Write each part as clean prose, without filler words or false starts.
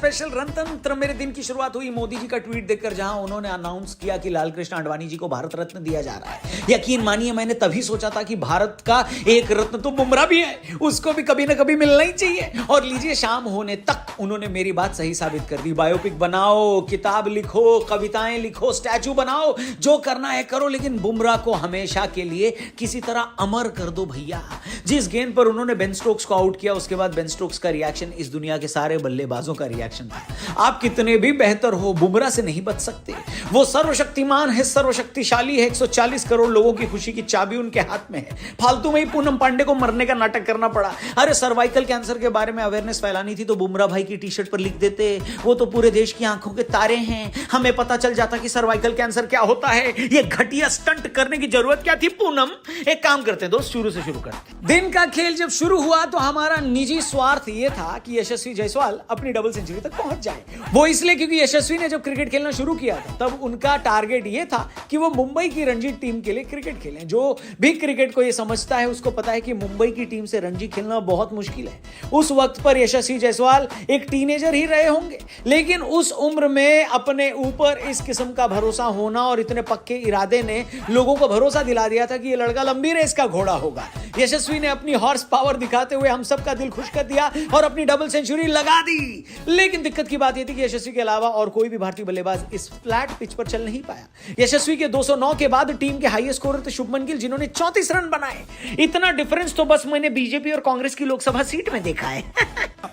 Special Rantantra मेरे दिन की शुरुआत हुई मोदी जी का ट्वीट देखकर, जहां उन्होंने अनाउंस किया कि लालकृष्ण आडवाणी जी को भारत रत्न दिया जा रहा है। यकीन मानिए मैंने तभी सोचा था कि भारत का एक रत्न तो बुमराह भी है, उसको भी कभी ना कभी मिलना ही चाहिए। और लीजिए शाम होने तक उन्होंने मेरी बात सही साबित कर दी। बायोपिक बनाओ, किताब लिखो, कविताएं लिखो, स्टैचू बनाओ, जो करना है करो, लेकिन बुमराह को हमेशा के लिए किसी तरह अमर कर दो भैया। जिस गेंद पर उन्होंने बेन स्टोक्स को आउट किया, उसके बाद बेन स्टोक्स का रिएक्शन इस दुनिया के सारे बल्लेबाजों का रिएक्शन था। आप कितने भी बेहतर हो, बुमराह से नहीं बच सकते। वो सर्वशक्तिमान है, सर्वशक्तिशाली है। 140 करोड़ लोगों की खुशी की चाबी उनके हाथ में है। फालतू में ही पूनम पांडे को मरने का नाटक करना पड़ा। अरे सर्वाइकल कैंसर के बारे में अवेयरनेस फैलानी थी तो बुमराह भाई की टी शर्ट पर लिख देते, वो तो पूरे देश की आंखों के तारे हैं, हमें पता चल जाता कि सर्वाइकल कैंसर क्या होता है। ये घटिया स्टंट करने की जरूरत क्या थी पूनम? एक काम करते हैं दोस्त, शुरू से शुरू करते हैं। दिन का खेल जब शुरू हुआ तो हमारा निजी स्वार्थ ये था कि यशस्वी जायसवाल अपनी डबल सेंचुरी तक पहुंच जाए। वो इसलिए क्योंकि यशस्वी ने जब क्रिकेट खेलना शुरू किया था तब उनका टारगेट ये था कि वो मुंबई की रणजी टीम के लिए क्रिकेट खेलें। जो भी क्रिकेट को ये समझता है उसको पता है कि मुंबई की टीम से रणजी खेलना बहुत मुश्किल है। उस वक्त पर यशस्वी जायसवाल एक टीनेजर ही रहे होंगे, लेकिन उस उम्र में अपने ऊपर इस किस्म का भरोसा होना और इतने पक्के इरादे ने लोगों को भरोसा दिला दिया था कि ये लड़का लंबी रेस का घोड़ा होगा। यशस्वी ने अपनी हॉर्स पावर दिखाते हुए हम सबका दिल खुश कर दिया और अपनी डबल सेंचुरी लगा दी। लेकिन दिक्कत की बात यह थी कि यशस्वी के अलावा और कोई भी भारतीय बल्लेबाज इस फ्लैट पिच पर चल नहीं पाया। यशस्वी के 209 के बाद टीम के हाईएस्ट स्कोरर थे शुभमन गिल, जिन्होंने 34 रन बनाए। इतना डिफरेंस तो बस मैंने बीजेपी और कांग्रेस की लोकसभा सीट में देखा है।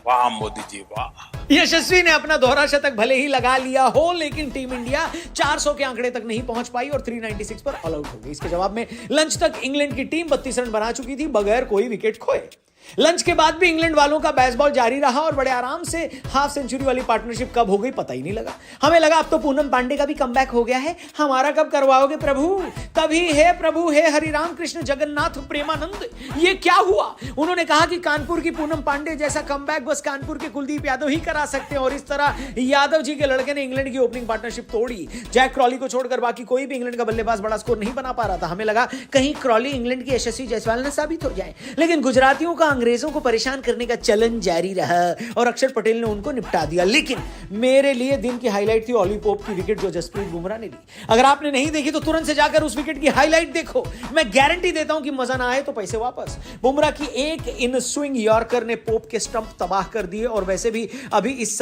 वाह मोदी जी वाह। यशस्वी ने अपना दोहरा शतक भले ही लगा लिया हो, लेकिन टीम इंडिया 400 के आंकड़े तक नहीं पहुंच पाई और 396 पर ऑल आउट हो गई। इसके जवाब में लंच तक इंग्लैंड की टीम 32 रन बना चुकी थी बगैर कोई विकेट खोए। लंच के बाद भी इंग्लैंड वालों का बेसबॉल जारी रहा और बड़े आराम से हाफ सेंचुरी वाली पार्टनरशिप कब हो गई पता ही नहीं लगा। हमें लगा अब तो पूनम पांडे का भी कमबैक हो गया है, हमारा कब करवाओगे प्रभु? तभी हे प्रभु हे हरि राम कृष्ण जगन्नाथ प्रेमानंद, ये क्या हुआ? उन्होंने कहा कि कानपुर की पूनम पांडे जैसा कमबैक बस कानपुर के कुलदीप यादव ही करा सकते हैं, और इस तरह यादव जी के लड़के ने इंग्लैंड की ओपनिंग पार्टनरशिप तोड़ी। जैक क्रॉली को छोड़कर बाकी कोई भी इंग्लैंड का बल्लेबाज बड़ा स्कोर नहीं बना पा रहा था। हमें लगा कहीं क्रॉली इंग्लैंड की यशस्वी जायसवाल न साबित हो जाए, लेकिन गुजरातियों का अंग्रेजों को परेशान करने का चलन जारी रहा और अक्षर पटेल ने उनको निपटा दिया। लेकिन मेरे लिए दिन की हाईलाइट थी ऑली पोप की विकेट जो जसप्रीत बुमराह ने ली। अगर आपने नहीं देखी तो तुरंत से जाकर उस विकेट की हाईलाइट देखो। मैं गारंटी देता हूं कि मजा ना आए तो पैसे वापस। बुमराह की एक इन स्विंग यॉर्कर ने पोप के स्टंप तबाह कर दिए, और वैसे भी अभी इस साल